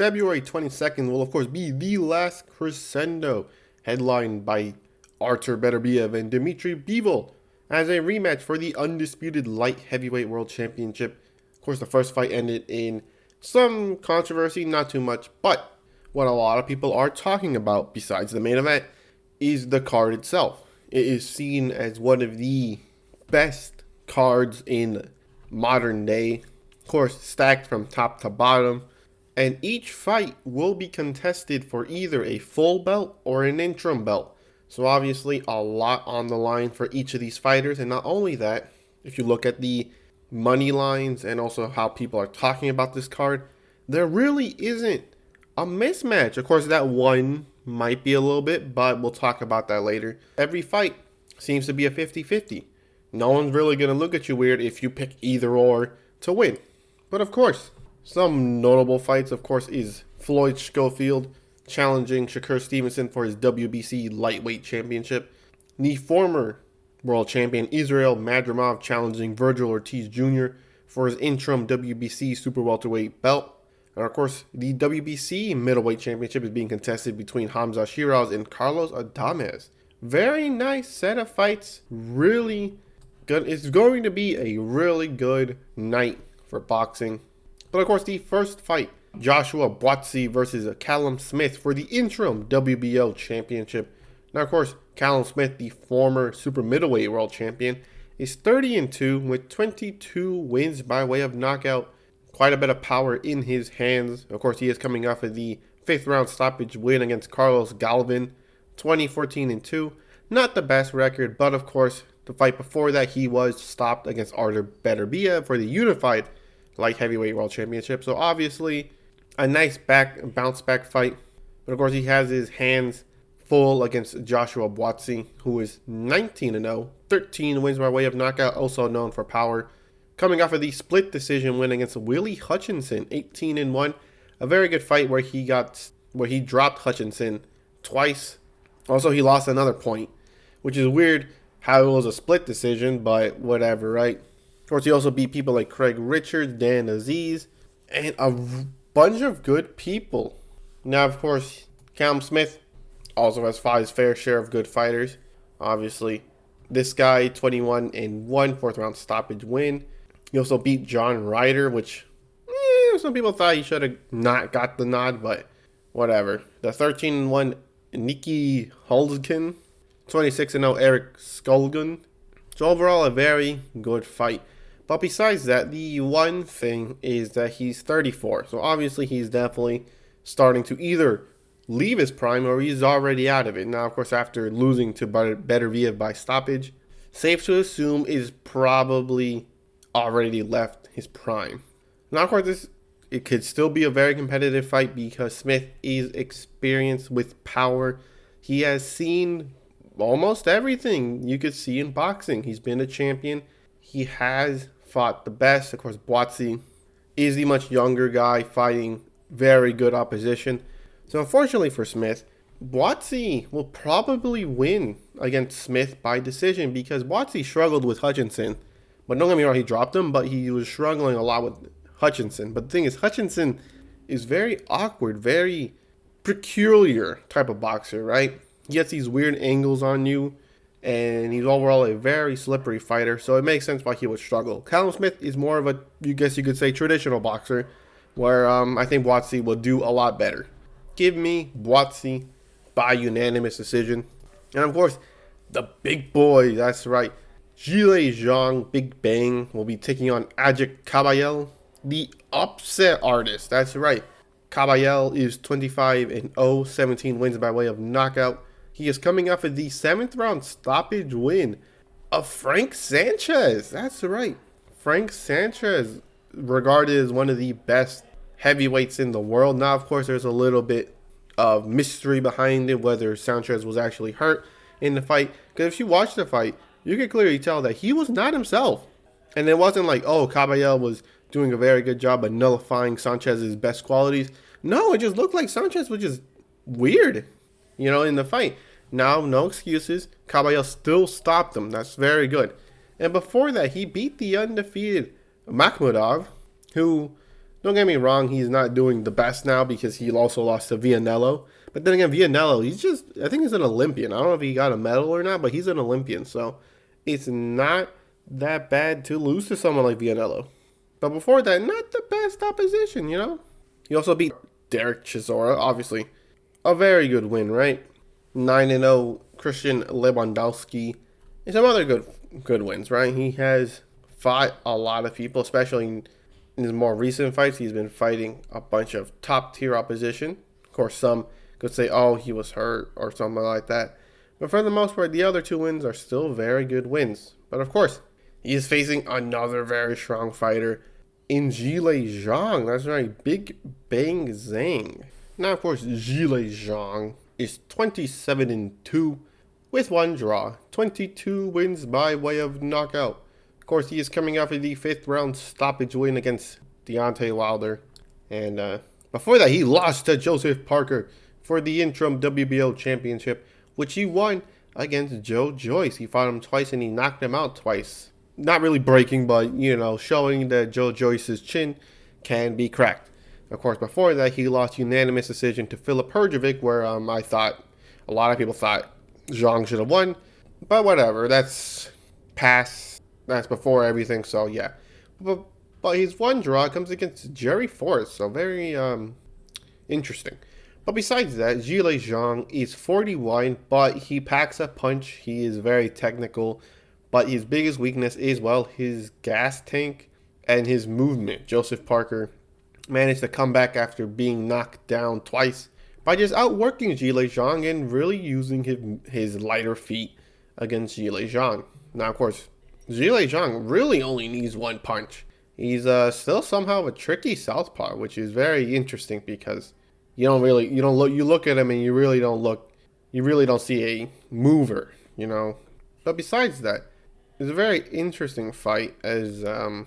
February 22nd will, of course, be The Last Crescendo, headlined by Artur Beterbiev and Dmitry Bivol, as a rematch for the undisputed light heavyweight world championship. Of course, the first fight ended in some controversy, not too much, but what a lot of people are talking about, besides the main event, is the card itself. It is seen as one of the best cards in modern day. Of course, stacked from top to bottom. And each fight will be contested for either a full belt or an interim belt. So obviously a lot on the line for each of these fighters. And not only that, if you look at the money lines and also how people are talking about this card, there really isn't a mismatch. Of course, that one might be a little bit, but we'll talk about that later. Every fight seems to be a 50-50. No one's really going to look at you weird if you pick either or to win. But of course, some notable fights, of course, is Floyd Schofield challenging Shakur Stevenson for his WBC lightweight championship. The former world champion Israel Madrimov challenging Virgil Ortiz Jr. for his interim WBC super welterweight belt. And of course, the WBC middleweight championship is being contested between Hamza Shiraz and Carlos Adames. Very nice set of fights. Really good. It's going to be a really good night for boxing. But of course, the first fight, Joshua Buatsi versus Callum Smith for the interim WBO championship. Now, of course, Callum Smith, the former super middleweight world champion, is 30-2 with 22 wins by way of knockout. Quite a bit of power in his hands. Of course, he is coming off of the 5th round stoppage win against Carlos Galvin, 20-14-2. Not the best record, but of course, the fight before that, he was stopped against Artur Beterbiev for the unified light heavyweight world championship. So obviously, a nice bounce back fight. But of course, he has his hands full against Joshua Buatsi, who is 19-0, 13 wins by way of knockout, also known for power. Coming off of the split decision win against Willie Hutchinson, 18-1. A very good fight where he dropped Hutchinson twice. Also, he lost another point, which is weird how it was a split decision, but whatever, right? Of course, he also beat people like Craig Richards, Dan Aziz, and a bunch of good people. Now, of course, Callum Smith also has his fair share of good fighters. Obviously, this guy, 21-1, 4th round stoppage win. He also beat John Ryder, which some people thought he should have not got the nod, but whatever. The 13-1 Nikki Holzgen, 26-0 Eric Skolgun. So overall, a very good fight. But besides that, the one thing is that he's 34. So obviously, he's definitely starting to either leave his prime or he's already out of it. Now, of course, after losing to Beterbiev by stoppage, safe to assume is probably already left his prime. Now, of course, it could still be a very competitive fight because Smith is experienced with power. He has seen almost everything you could see in boxing. He's been a champion. He has fought the best. Of course, Buatsi is the much younger guy fighting very good opposition. So unfortunately for Smith, Buatsi will probably win against Smith by decision because Buatsi struggled with Hutchinson. But don't get me wrong, he dropped him, but he was struggling a lot with Hutchinson. But the thing is, Hutchinson is very awkward, very peculiar type of boxer, right? He gets these weird angles on you, and he's overall a very slippery fighter, so it makes sense why he would struggle. Callum Smith is more of a, you could say, traditional boxer, where I think Buatsi will do a lot better. Give me Buatsi by unanimous decision. And of course, the big boy, that's right, Zhile Zhang, Big Bang, will be taking on Ajik Caballel, the upset artist. That's right. Caballel is 25-0, 17 wins by way of knockout. He is coming off of the 7th round stoppage win of Frank Sanchez. That's right. Frank Sanchez, regarded as one of the best heavyweights in the world. Now, of course, there's a little bit of mystery behind it, whether Sanchez was actually hurt in the fight. Because if you watch the fight, you can clearly tell that he was not himself. And it wasn't like, oh, Caballel was doing a very good job of nullifying Sanchez's best qualities. No, it just looked like Sanchez was just weird, in the fight. Now, no excuses. Caballel still stopped him. That's very good. And before that, he beat the undefeated Makhmudov, who Don't get me wrong, he's not doing the best now because he also lost to Vianello. But then again, Vianello, I think he's an Olympian. I don't know if he got a medal or not, but he's an Olympian. So it's not that bad to lose to someone like Vianello. But before that, not the best opposition, you know? He also beat Derek Chisora, obviously. A very good win, right? 9-0 Christian Lewandowski. And some other good wins, right? He has fought a lot of people, especially in his more recent fights. He's been fighting a bunch of top tier opposition. Of course, some could say, oh, he was hurt or something like that. But for the most part, the other two wins are still very good wins. But of course, he is facing another very strong fighter in Zhilei Zhang. That's right, Big Bang Zhang. Now, of course, Zhilei Zhang is 27-2 with one draw, 22 wins by way of knockout. Of course, he is coming off of the 5th round stoppage win against Deontay Wilder. And before that, he lost to Joseph Parker for the interim WBO championship, which he won against Joe Joyce. He fought him twice and he knocked him out twice. Not really breaking, but, you know, showing that Joe Joyce's chin can be cracked. Of course, before that, he lost unanimous decision to Filip Hrgovic, where a lot of people thought Zhang should have won. But whatever, that's past. That's before everything, so yeah. But his one draw comes against Jerry Forrest, so very interesting. But besides that, Zhilei Zhang is 41, but he packs a punch. He is very technical. But his biggest weakness is, well, his gas tank and his movement. Joseph Parker managed to come back after being knocked down twice by just outworking Zhilei Zhang and really using his lighter feet against Zhilei Zhang. Now, of course, Zhilei Zhang really only needs one punch. He's still somehow a tricky southpaw, which is very interesting because you look at him and you really don't see a mover, you know. But besides that, it's a very interesting fight as Zhilei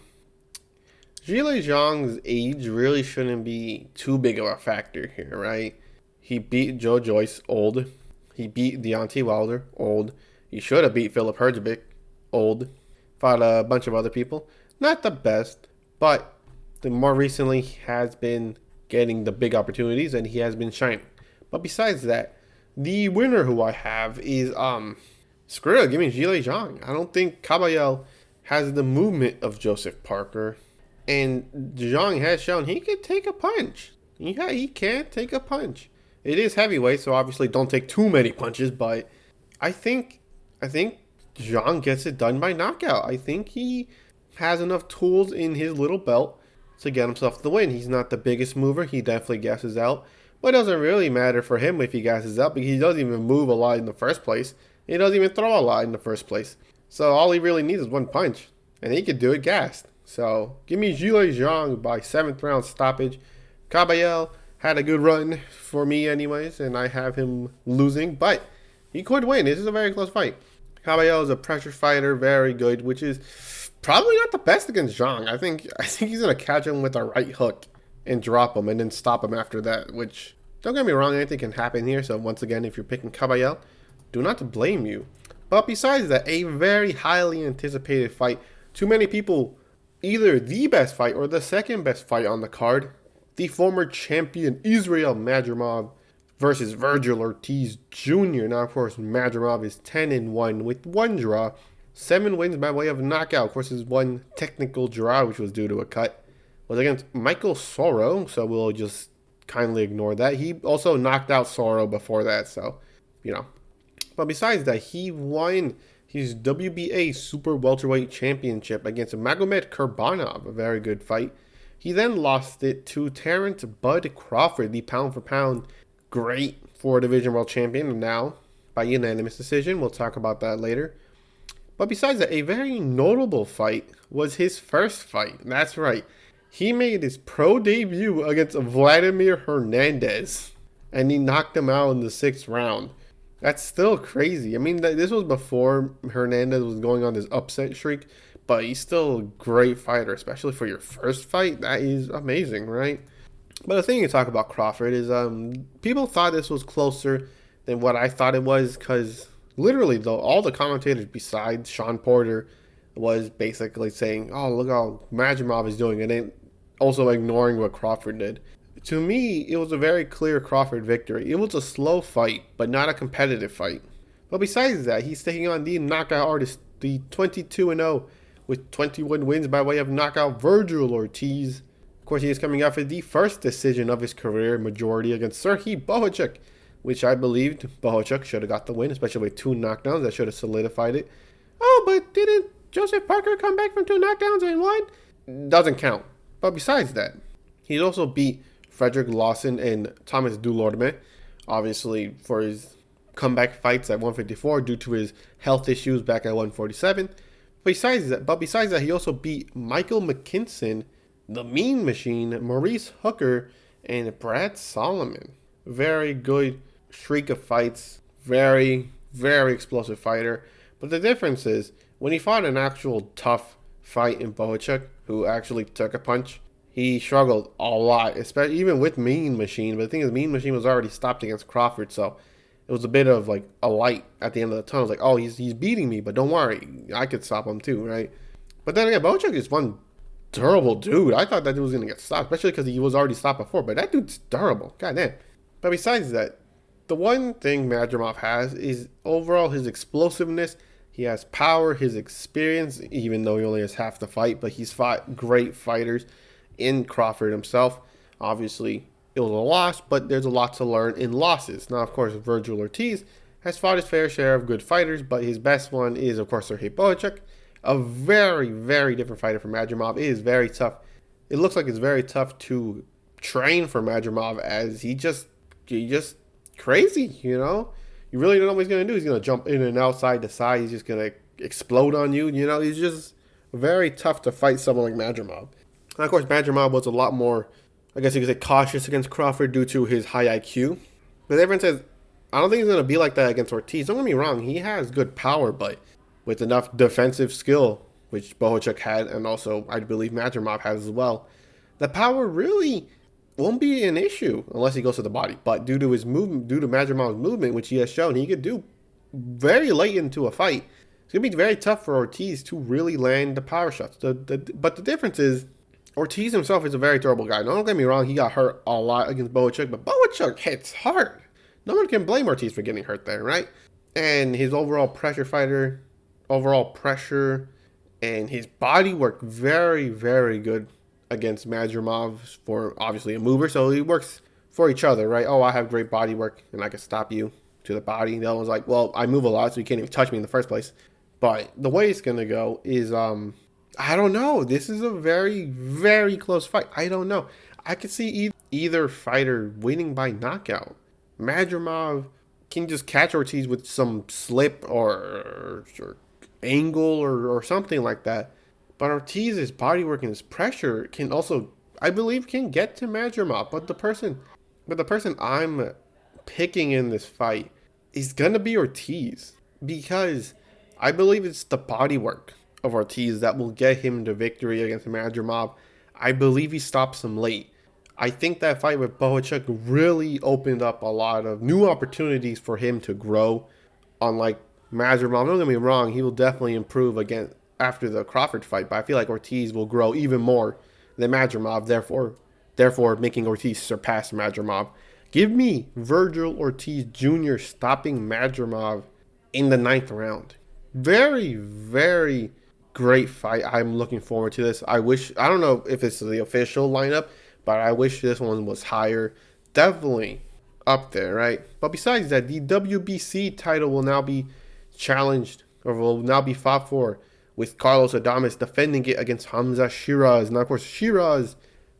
Zhang's age really shouldn't be too big of a factor here, right? He beat Joe Joyce, old. He beat Deontay Wilder, old. He should have beat Filip Hrgovic, old. Fought a bunch of other people. Not the best, but more recently he has been getting the big opportunities and he has been shining. But besides that, the winner who I have is screw it, give me Zhilei Zhang. I don't think Caballel has the movement of Joseph Parker. And Zhang has shown he can take a punch. Yeah, he can take a punch. It is heavyweight, so obviously don't take too many punches, but I think Zhang gets it done by knockout. I think he has enough tools in his little belt to get himself the win. He's not the biggest mover. He definitely gasses out. But it doesn't really matter for him if he gasses out because he doesn't even move a lot in the first place. He doesn't even throw a lot in the first place. So all he really needs is one punch. And he could do it gassed. So give me Zhilei Zhang by 7th round stoppage. Caballel had a good run for me anyways. And I have him losing. But he could win. This is a very close fight. Caballel is a pressure fighter. Very good. Which is probably not the best against Zhang. I think he's going to catch him with a right hook. And drop him. And then stop him after that. Which, don't get me wrong. Anything can happen here. So once again, if you're picking Caballel, do not blame you. But besides that, a very highly anticipated fight. Too many people, either the best fight or the second best fight on the card. The former champion Israel Madrimov versus Virgil Ortiz Jr. Now, of course, Madrimov is 10-1 with one draw. 7 wins by way of knockout. Of course, his one technical draw, which was due to a cut, was against Michael Soro. So we'll just kindly ignore that. He also knocked out Soro before that. So, you know. But besides that, he won his WBA Super Welterweight Championship against Magomed Kurbanov, a very good fight. He then lost it to Terrence Bud Crawford, the pound-for-pound great 4-division world champion, now by unanimous decision. We'll talk about that later. But besides that, a very notable fight was his first fight. That's right. He made his pro debut against Vladimir Hernandez, and he knocked him out in the 6th round. That's still crazy. I mean, this was before Hernandez was going on this upset streak, but he's still a great fighter, especially for your first fight. That is amazing, right? But the thing to talk about Crawford is people thought this was closer than what I thought it was because literally, though, all the commentators besides Sean Porter was basically saying, oh, look how Madrimov is doing. And then also ignoring what Crawford did. To me, it was a very clear Crawford victory. It was a slow fight, but not a competitive fight. But besides that, he's taking on the knockout artist, the 22-0 with 21 wins by way of knockout Virgil Ortiz. Of course, he is coming off of the first decision of his career majority against Serhii Bohachuk, which I believed Bohachuk should have got the win, especially with 2 knockdowns. That should have solidified it. Oh, but didn't Joseph Parker come back from 2 knockdowns and won? Doesn't count. But besides that, he also beat Frederick Lawson and Thomas Dulorme, obviously for his comeback fights at 154 due to his health issues back at 147. Besides that, he also beat Michael McKinson, the Mean Machine, Maurice Hooker, and Brad Solomon. Very good streak of fights. Very, very explosive fighter. But the difference is, when he fought an actual tough fight in Bohachuk, who actually took a punch, he struggled a lot, especially even with Mean Machine. But the thing is, Mean Machine was already stopped against Crawford, so it was a bit of like a light at the end of the tunnel. It was like, oh, he's beating me, but don't worry, I could stop him too, right? But then again, Bohachuk is one durable dude. I thought that dude was gonna get stopped, especially because he was already stopped before. But that dude's durable, goddamn. But besides that, the one thing Madrimov has is overall his explosiveness. He has power, his experience, even though he only has half the fight. But he's fought great fighters in Crawford himself. Obviously, it was a loss, but there's a lot to learn in losses. Now, of course, Virgil Ortiz has fought his fair share of good fighters, but his best one is, of course, Serhii Bohachuk. A very, very different fighter from Madrimov. It is very tough. It looks like it's very tough to train for Madrimov, as he just crazy, you know? You really don't know what he's going to do. He's going to jump in and outside the side. He's just going to explode on you. You know, he's just very tough to fight someone like Madrimov. And of course, Madrimov was a lot more, I guess you could say, cautious against Crawford due to his high IQ. But everyone says, I don't think he's going to be like that against Ortiz. Don't get me wrong. He has good power, but with enough defensive skill, which Bohachuk had, and also I believe Madrimov has as well, the power really won't be an issue unless he goes to the body. But due to his movement, due to Madrimov's movement, which he has shown he could do very late into a fight, it's going to be very tough for Ortiz to really land the power shots. But the difference is, Ortiz himself is a very durable guy. Now, don't get me wrong, he got hurt a lot against Bohachuk, but Bohachuk hits hard. No one can blame Ortiz for getting hurt there, right? And his overall pressure, and his body work, very, very good against Madrimov for obviously a mover. So he works for each other, right? Oh, I have great body work and I can stop you to the body. The other one's like, well, I move a lot, so you can't even touch me in the first place. But the way it's going to go is, I don't know. This is a very, very close fight. I don't know. I could see either fighter winning by knockout. Madrimov can just catch Ortiz with some slip or angle or something like that. But Ortiz's bodywork and his pressure can also, I believe, can get to Madrimov. But the person I'm picking in this fight is gonna be Ortiz, because I believe it's the bodywork of Ortiz that will get him the victory against Madrimov. I believe he stops him late. I think that fight with Bohachuk really opened up a lot of new opportunities for him to grow. Unlike Madrimov, don't get me wrong, he will definitely improve again after the Crawford fight, but I feel like Ortiz will grow even more than Madrimov, therefore making Ortiz surpass Madrimov. Give me Virgil Ortiz Jr. stopping Madrimov in the 9th round. Very, very great fight. I'm looking forward to this. I don't know if it's the official lineup, but I wish this one was higher. Definitely up there, right? But besides that, the WBC title will now be challenged, or will now be fought for, with Carlos Adames defending it against Hamza Shiraz. Now, of course, Shiraz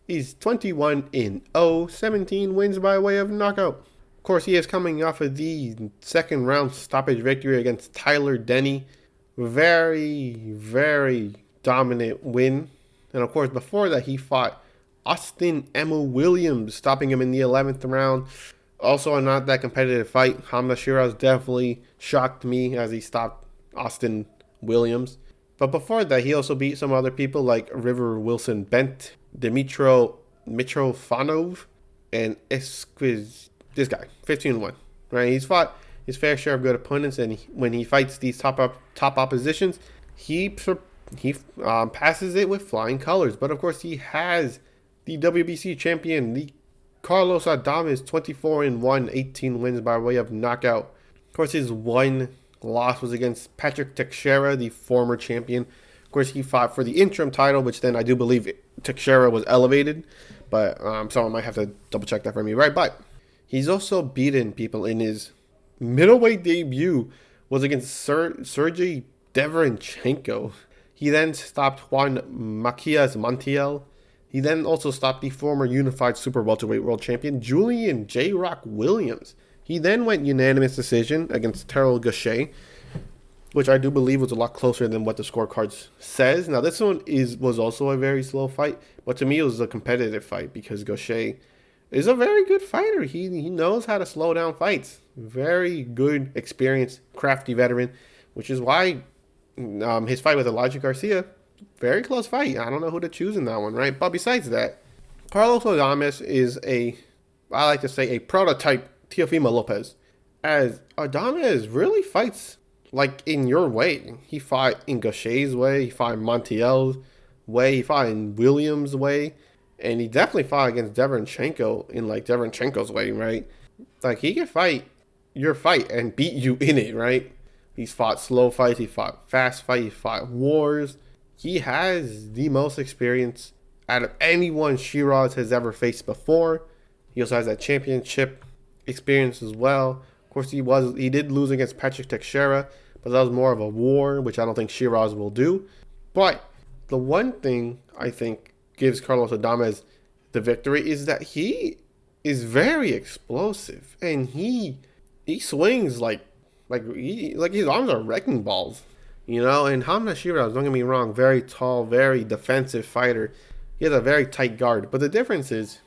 is 21-0, 17 wins by way of knockout. Of course, he is coming off of the 2nd round stoppage victory against Tyler Denny. Very, very dominant win. And of course, before that, he fought Austin Emma Williams, stopping him in the 11th round. Also a not that competitive fight. Hamza Shiraz definitely shocked me as he stopped Austin Williams. But before that, he also beat some other people like River Wilson Bent, Dmitro Mitrofanov, and this guy, 15-1. Right? He's fought his fair share of good opponents, and when he fights these top oppositions, he passes it with flying colors. But of course, he has the WBC champion, the Carlos Adames, 24-1, 18 wins by way of knockout. Of course, his one loss was against Patrick Teixeira, the former champion. Of course, he fought for the interim title, which then I do believe Teixeira was elevated. But someone might have to double check that for me, right? But he's also beaten people in his middleweight debut was against Sergey Deverenchenko. He then stopped Juan Macias Montiel. He then also stopped the former unified super welterweight world champion Julian J. Rock Williams. He then went unanimous decision against Terrell Gausha, which I do believe was a lot closer than what the scorecards says. Now this one was also a very slow fight, but to me it was a competitive fight because Gausha is a very good fighter. He knows how to slow down fights. Very good, experienced, crafty veteran, which is why his fight with Elijah Garcia, very close fight. I don't know who to choose in that one, right? But besides that, Carlos Adames is I like to say, a prototype Teofimo Lopez. As Adames really fights like in your way. He fought in Gausha's way, he fought in Montiel's way, he fought in Williams' way, and he definitely fought against Deverenchenko in like Deverenchenko's way, right? Like he can fight your fight and beat you in it, right? He's fought slow fights, he fought fast fights, he fought wars. He has the most experience out of anyone Shiraz has ever faced before. He also has that championship experience as well. Of course, he did lose against Patrick Teixeira, but that was more of a war, which I don't think Shiraz will do. But the one thing I think gives Carlos Adames the victory is that he is very explosive and he swings like his arms are wrecking balls, you know. And Hamza Shiraz, don't get me wrong, very tall, very defensive fighter. He has a very tight guard, but the difference is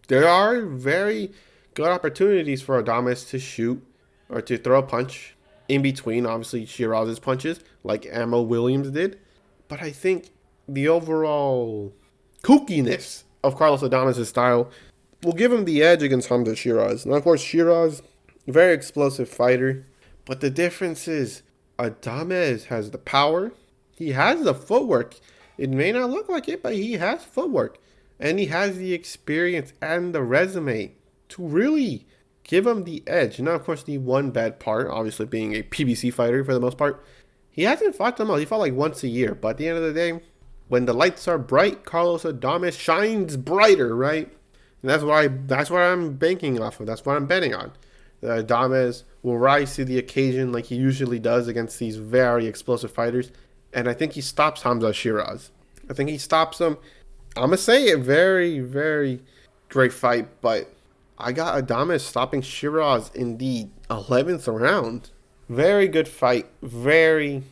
there are very good opportunities for Adames to shoot or to throw a punch in between, obviously, Shiraz's punches, like Ammo Williams did. But I think the overall kookiness of Carlos Adames' style will give him the edge against Hamza Shiraz. Now, of course, Shiraz, very explosive fighter. But the difference is Adames has the power. He has the footwork. It may not look like it, but he has footwork. And he has the experience and the resume to really give him the edge. Now, of course, the one bad part, obviously being a PBC fighter for the most part, he hasn't fought them all. He fought like once a year. But at the end of the day, when the lights are bright, Carlos Adames shines brighter, right? And that's what I'm banking off of. That's what I'm betting on. That Adames will rise to the occasion like he usually does against these very explosive fighters. And I think he stops Hamza Shiraz. I think he stops him. I'm going to say a very, very great fight, but I got Adames stopping Shiraz in the 11th round. Very good fight. Very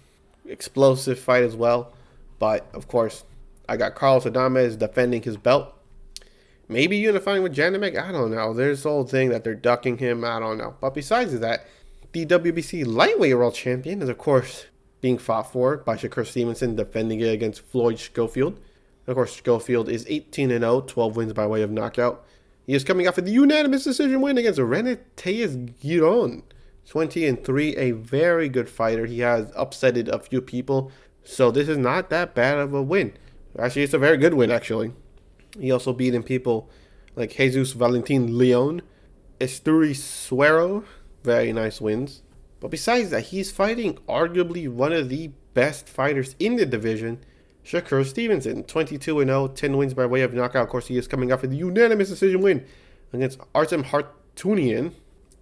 explosive fight as well. But, of course, I got Carlos Adames defending his belt. Maybe unifying with Janimek. I don't know. There's the whole thing that they're ducking him. I don't know. But besides that, the WBC lightweight world champion is, of course, being fought for by Shakur Stevenson, defending it against Floyd Schofield. Of course, Schofield is 18-0, 12 wins by way of knockout. He is coming off of the unanimous decision win against Renateas Giron. 20-3, a very good fighter. He has upsetted a few people, so this is not that bad of a win. Actually, it's a very good win, actually. He also beaten people like Jesus Valentin Leon, Esturi Suero, very nice wins. But besides that, he's fighting arguably one of the best fighters in the division, Shakur Stevenson, 22-0, 10 wins by way of knockout. Of course, he is coming off of the unanimous decision win against Artem Hartunian,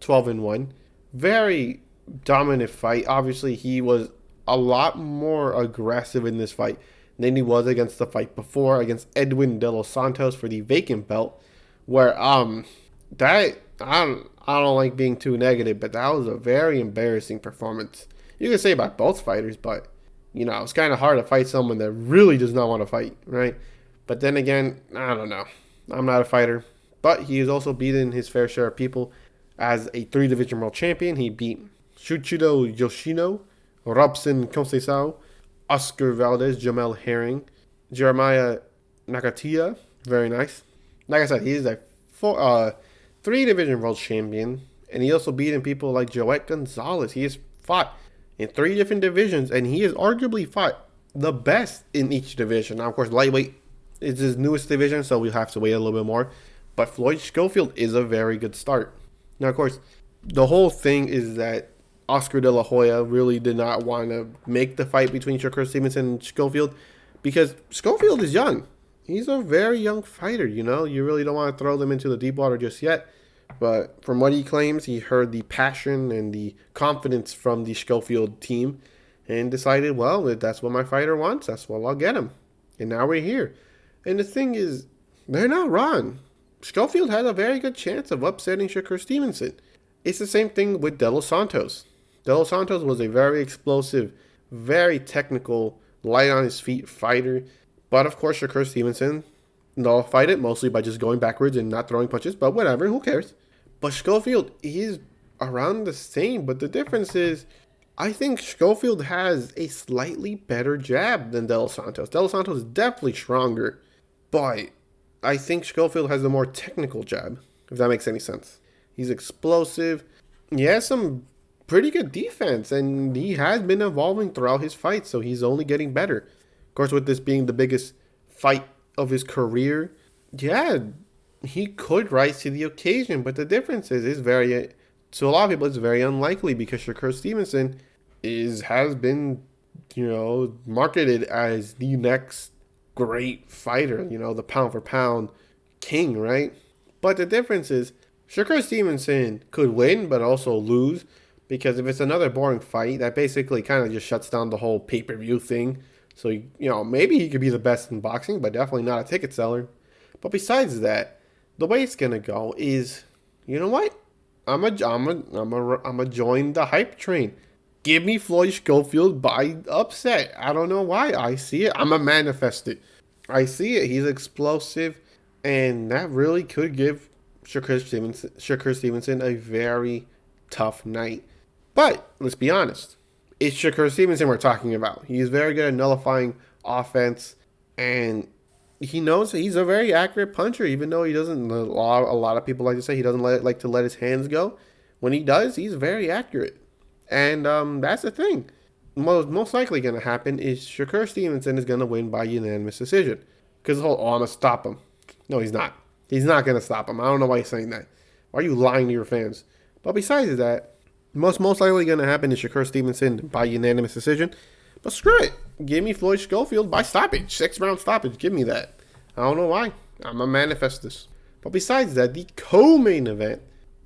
12-1. Very dominant fight. Obviously, he was a lot more aggressive in this fight than he was against the fight before against Edwin De Los Santos for the vacant belt, where I don't like being too negative, but that was a very embarrassing performance. You can say about both fighters, but you know, it's kind of hard to fight someone that really does not want to fight, right? But then again, I don't know. I'm not a fighter. But he has also beaten his fair share of people as a 3-division world champion. He beat Shuchido Yoshino, Robson Conceição, Oscar Valdez, Jamel Herring, Jeremiah Nakatia. Very nice. Like I said, he is a 3-division world champion. And he also beaten people like Joet Gonzalez. He has fought in 3 different divisions, and he has arguably fought the best in each division. Now, of course, lightweight It's his newest division, so we'll have to wait a little bit more. But Floyd Schofield is a very good start. Now, of course, the whole thing is that Oscar De La Hoya really did not want to make the fight between Shakur Stevenson and Schofield because Schofield is young. He's a very young fighter, you know. You really don't want to throw them into the deep water just yet. But from what he claims, he heard the passion and the confidence from the Schofield team and decided, well, if that's what my fighter wants, that's what I'll get him. And now we're here. And the thing is, they're not wrong. Schofield had a very good chance of upsetting Shakur Stevenson. It's the same thing with De Los Santos. De Los Santos was a very explosive, very technical, light on his feet fighter. But of course, Shakur Stevenson nullified it mostly by just going backwards and not throwing punches. But whatever, who cares? But Schofield is around the same. But the difference is, I think Schofield has a slightly better jab than De Los Santos. De Los Santos is definitely stronger. But I think Schofield has a more technical jab, if that makes any sense. He's explosive. He has some pretty good defense, and he has been evolving throughout his fights, so he's only getting better. Of course, with this being the biggest fight of his career, yeah, he could rise to the occasion, but the difference is very, to a lot of people, it's very unlikely because Shakur Stevenson has been, marketed as the next great fighter, the pound for pound king, right? But the difference is Shakur Stevenson could win but also lose because if it's another boring fight, that basically kind of just shuts down the whole pay-per-view thing. So, maybe he could be the best in boxing, but definitely not a ticket seller. But besides that, the way it's going to go is, you know what? I'm a join the hype train. Give me Floyd Schofield by upset. I don't know why. I see it. I'm a manifest it. I see it. He's explosive, and that really could give Shakur Stevenson a very tough night. But let's be honest. It's Shakur Stevenson we're talking about. He's very good at nullifying offense, and he knows he's a very accurate puncher, even though he doesn't, a lot of people like to say he doesn't like to let his hands go. When he does, he's very accurate. And that's the thing. Most likely going to happen is Shakur Stevenson is going to win by unanimous decision. Because the whole, I'm going to stop him. No, he's not. He's not going to stop him. I don't know why he's saying that. Why are you lying to your fans? But besides that, most likely going to happen is Shakur Stevenson by unanimous decision. But screw it. Give me Floyd Schofield by stoppage. 6-round stoppage. Give me that. I don't know why. I'm a manifest this. But besides that, the co-main event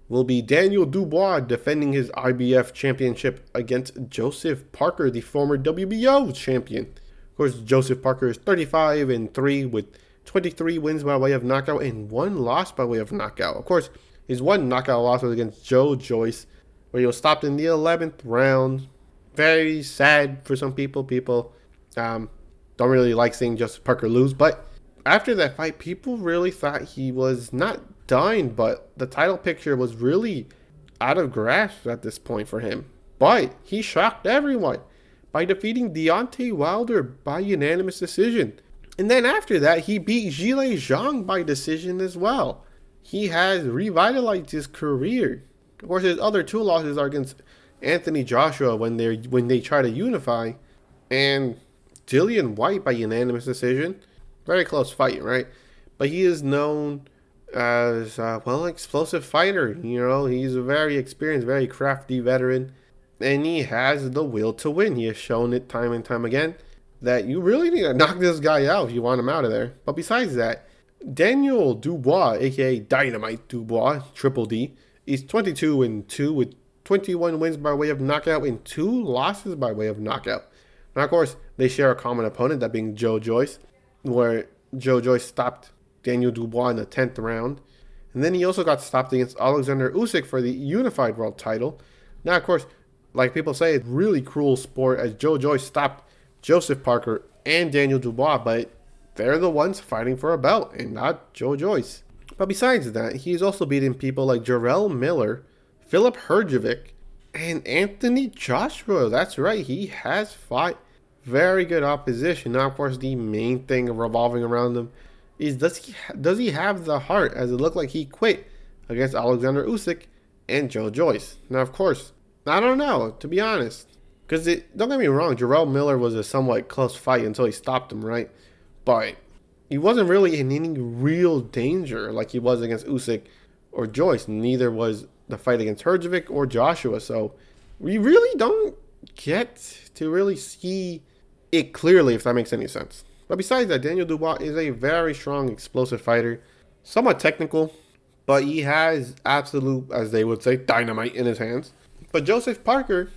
will be Daniel Dubois defending his IBF championship against Joseph Parker, the former WBO champion. Of course, Joseph Parker is 35-3 with 23 wins by way of knockout and 1 loss by way of knockout. Of course, his 1 knockout loss was against Joe Joyce, where he was stopped in the 11th round. Very sad for some people. People don't really like seeing Joseph Parker lose, but after that fight, people really thought he was not done, but the title picture was really out of grasp at this point for him. But he shocked everyone by defeating Deontay Wilder by unanimous decision. And then after that, he beat Zhilei Zhang by decision as well. He has revitalized his career. Of course, his other 2 losses are against Anthony Joshua when they try to unify, and Dillian White by unanimous decision. Very close fight, right? But he is known as explosive fighter. He's a very experienced, very crafty veteran, and he has the will to win. He has shown it time and time again that you really need to knock this guy out if you want him out of there. But besides that, Daniel Dubois, aka Dynamite Dubois, Triple D, is 22-2 with 21 wins by way of knockout and 2 losses by way of knockout. Now, of course, they share a common opponent, that being Joe Joyce, where Joe Joyce stopped Daniel Dubois in the 10th round. And then he also got stopped against Alexander Usyk for the unified world title. Now, of course, like people say, it's really cruel sport as Joe Joyce stopped Joseph Parker and Daniel Dubois, but they're the ones fighting for a belt and not Joe Joyce. But besides that, he's also beaten people like Jarrell Miller, Filip Hrgovic, and Anthony Joshua. That's right, he has fought very good opposition. Now, of course, the main thing revolving around him is does he have the heart, as it looked like he quit against Alexander Usyk and Joe Joyce. Now, of course, I don't know, to be honest. Because don't get me wrong, Jarrell Miller was a somewhat close fight until he stopped him, right? But he wasn't really in any real danger like he was against Usyk or Joyce. Neither was the fight against Herjavec or Joshua. So we really don't get to really see it clearly, if that makes any sense. But besides that, Daniel Dubois is a very strong, explosive fighter, somewhat technical, but he has absolute, as they would say, dynamite in his hands. But Joseph Parker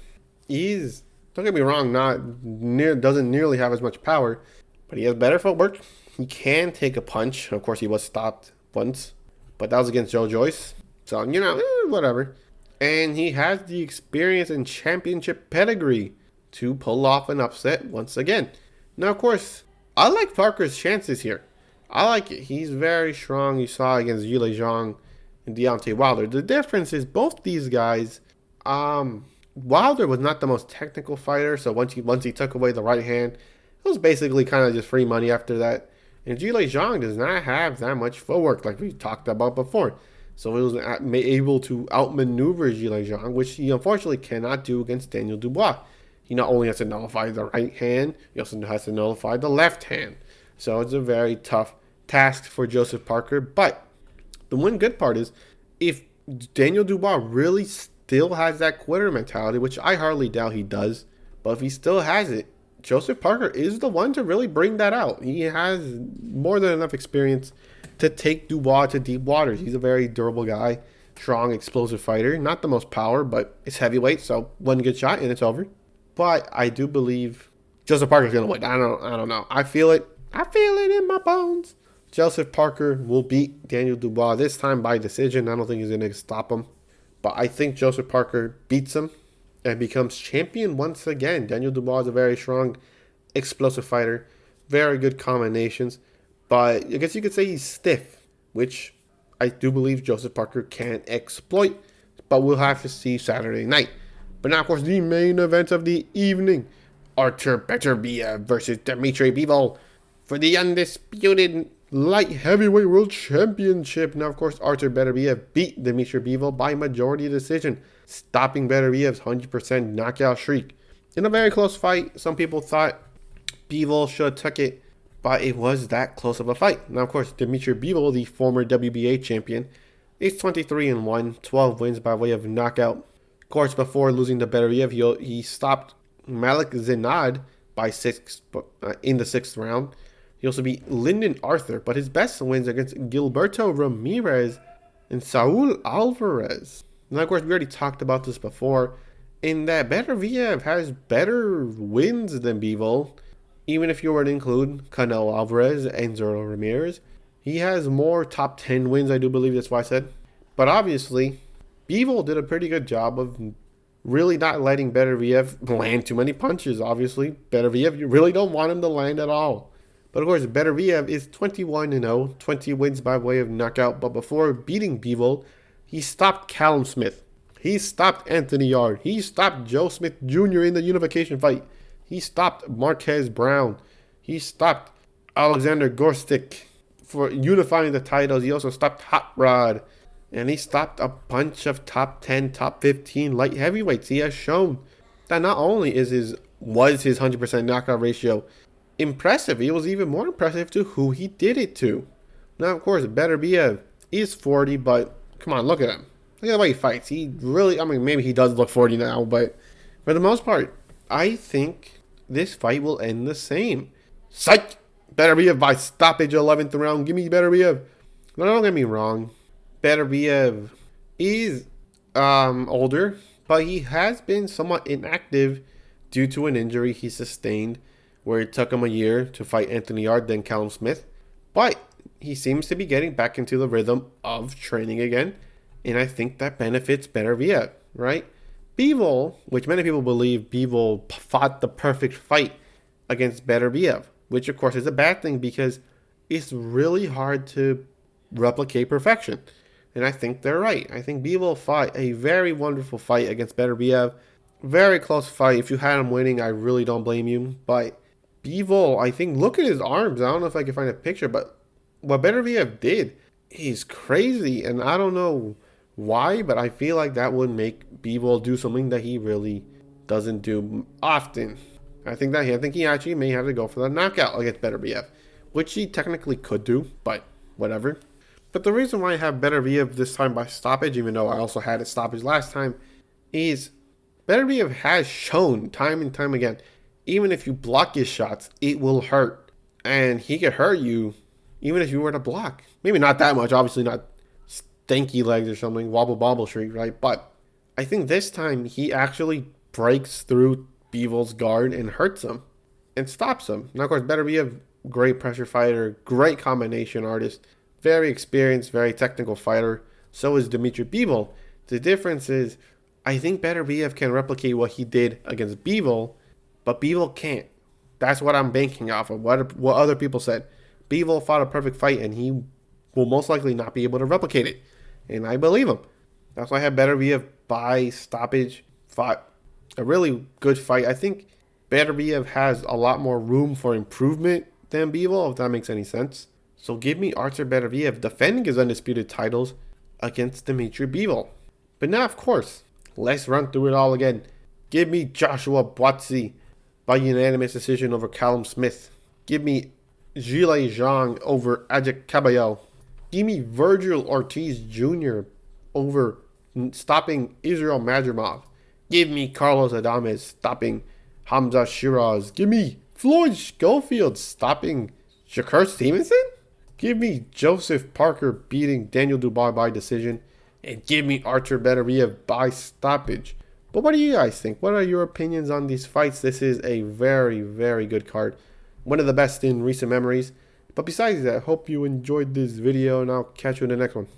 is, don't get me wrong, doesn't nearly have as much power, but he has better footwork. He can take a punch. Of course, he was stopped once, but that was against Joe Joyce. So, whatever. And he has the experience and championship pedigree to pull off an upset once again. Now, of course, I like Parker's chances here. I like it. He's very strong. You saw against Yule Zhang and Deontay Wilder. The difference is both these guys, Wilder was not the most technical fighter, so once he took away the right hand, it was basically kind of just free money after that. And Yule Zhang does not have that much footwork like we talked about before. So he was able to outmaneuver Yule Zhang, which he unfortunately cannot do against Daniel Dubois. He not only has to nullify the right hand, he also has to nullify the left hand. So it's a very tough task for Joseph Parker. But the one good part is, if Daniel Dubois really still has that quitter mentality, which I hardly doubt he does, but if he still has it, Joseph Parker is the one to really bring that out. He has more than enough experience to take Dubois to deep waters. He's a very durable guy, strong, explosive fighter. Not the most power, but it's heavyweight, so one good shot and it's over. But I do believe Joseph Parker's going to win. I don't know. I feel it. I feel it in my bones. Joseph Parker will beat Daniel Dubois this time by decision. I don't think he's going to stop him. But I think Joseph Parker beats him and becomes champion once again. Daniel Dubois is a very strong, explosive fighter. Very good combinations. But I guess you could say he's stiff, which I do believe Joseph Parker can exploit. But we'll have to see Saturday night. But now, of course, the main event of the evening. Artur Beterbiev versus Dimitri Bivol for the undisputed light heavyweight world championship. Now, of course, Artur Beterbiev beat Dimitri Bivol by majority decision, stopping Beterbiev's 100% knockout streak. In a very close fight, some people thought Bivol should have took it, but it was that close of a fight. Now, of course, Dimitri Bivol, the former WBA champion, is 23-1, 12 wins by way of knockout. Of course, before losing to Beterbiev, he stopped Malik Zinad by in the 6th round. He also beat Lyndon Arthur, but his best wins against Gilberto Ramirez and Saul Alvarez. Now, of course, we already talked about this before, in that Beterbiev has better wins than Bivol. Even if you were to include Canelo Alvarez and Zerto Ramirez, he has more top 10 wins, I do believe. That's why I said. But obviously, Bivol did a pretty good job of really not letting Beterbiev land too many punches. Obviously, Beterbiev, you really don't want him to land at all. But of course, Beterbiev is 21-0, 20 wins by way of knockout. But before beating Bivol, he stopped Callum Smith. He stopped Anthony Yarde. He stopped Joe Smith Jr. in the unification fight. He stopped Marquez Brown. He stopped Alexander Gorstik for unifying the titles. He also stopped Hot Rod. And he stopped a bunch of top 10, top 15 light heavyweights. He has shown that not only was his 100% knockout ratio impressive, it was even more impressive to who he did it to. Now, of course, Beterbiev is 40, but come on, look at him. Look at the way he fights. He really, maybe he does look 40 now, but for the most part, I think this fight will end the same. Psych! Beterbiev by stoppage, 11th round. Give me Beterbiev. No, don't get me wrong. Beterbiev is older, but he has been somewhat inactive due to an injury he sustained where it took him a year to fight Anthony Yarde, then Callum Smith. But he seems to be getting back into the rhythm of training again, and I think that benefits Beterbiev, right? Bivol, which many people believe Bivol fought the perfect fight against Beterbiev, which of course is a bad thing because it's really hard to replicate perfection. And I think they're right. I think Bivol fought a very wonderful fight against Beterbiev. Very close fight. If you had him winning, I really don't blame you. But Bivol, I think, look at his arms. I don't know if I can find a picture, but what Beterbiev did, he's crazy. And I don't know why, but I feel like that would make Bivol do something that he really doesn't do often. I think he actually may have to go for the knockout against Beterbiev, which he technically could do, but whatever. But the reason why I have Beterbiev this time by stoppage, even though I also had a stoppage last time, is Beterbiev has shown time and time again, even if you block his shots, it will hurt. And he could hurt you even if you were to block. Maybe not that much, obviously not stanky legs or something, wobble bobble streak, right? But I think this time he actually breaks through Bivol's guard and hurts him and stops him. Now, of course, Beterbiev, great pressure fighter, great combination artist, very experienced, very technical fighter. So is Dmitry Bivol. The difference is, I think Beterbiev can replicate what he did against Bivol, but Bivol can't. That's what I'm banking off of, what other people said. Bivol fought a perfect fight, and he will most likely not be able to replicate it. And I believe him. That's why I have Beterbiev by stoppage. Fought a really good fight. I think Beterbiev has a lot more room for improvement than Bivol, if that makes any sense. So give me Artur Beterbiev defending his undisputed titles against Dmitry Bivol. But now, of course, let's run through it all again. Give me Joshua Buatsi by unanimous decision over Callum Smith. Give me Zhilei Zhang over Ajak Cabello. Give me Virgil Ortiz Jr. over stopping Israel Madrimov. Give me Carlos Adames stopping Hamza Shiraz. Give me Floyd Schofield stopping Shakur Stevenson. Give me Joseph Parker beating Daniel Dubois by decision. And give me Artur Beterbiev by stoppage. But what do you guys think? What are your opinions on these fights? This is a very, very good card. One of the best in recent memories. But besides that, I hope you enjoyed this video, and I'll catch you in the next one.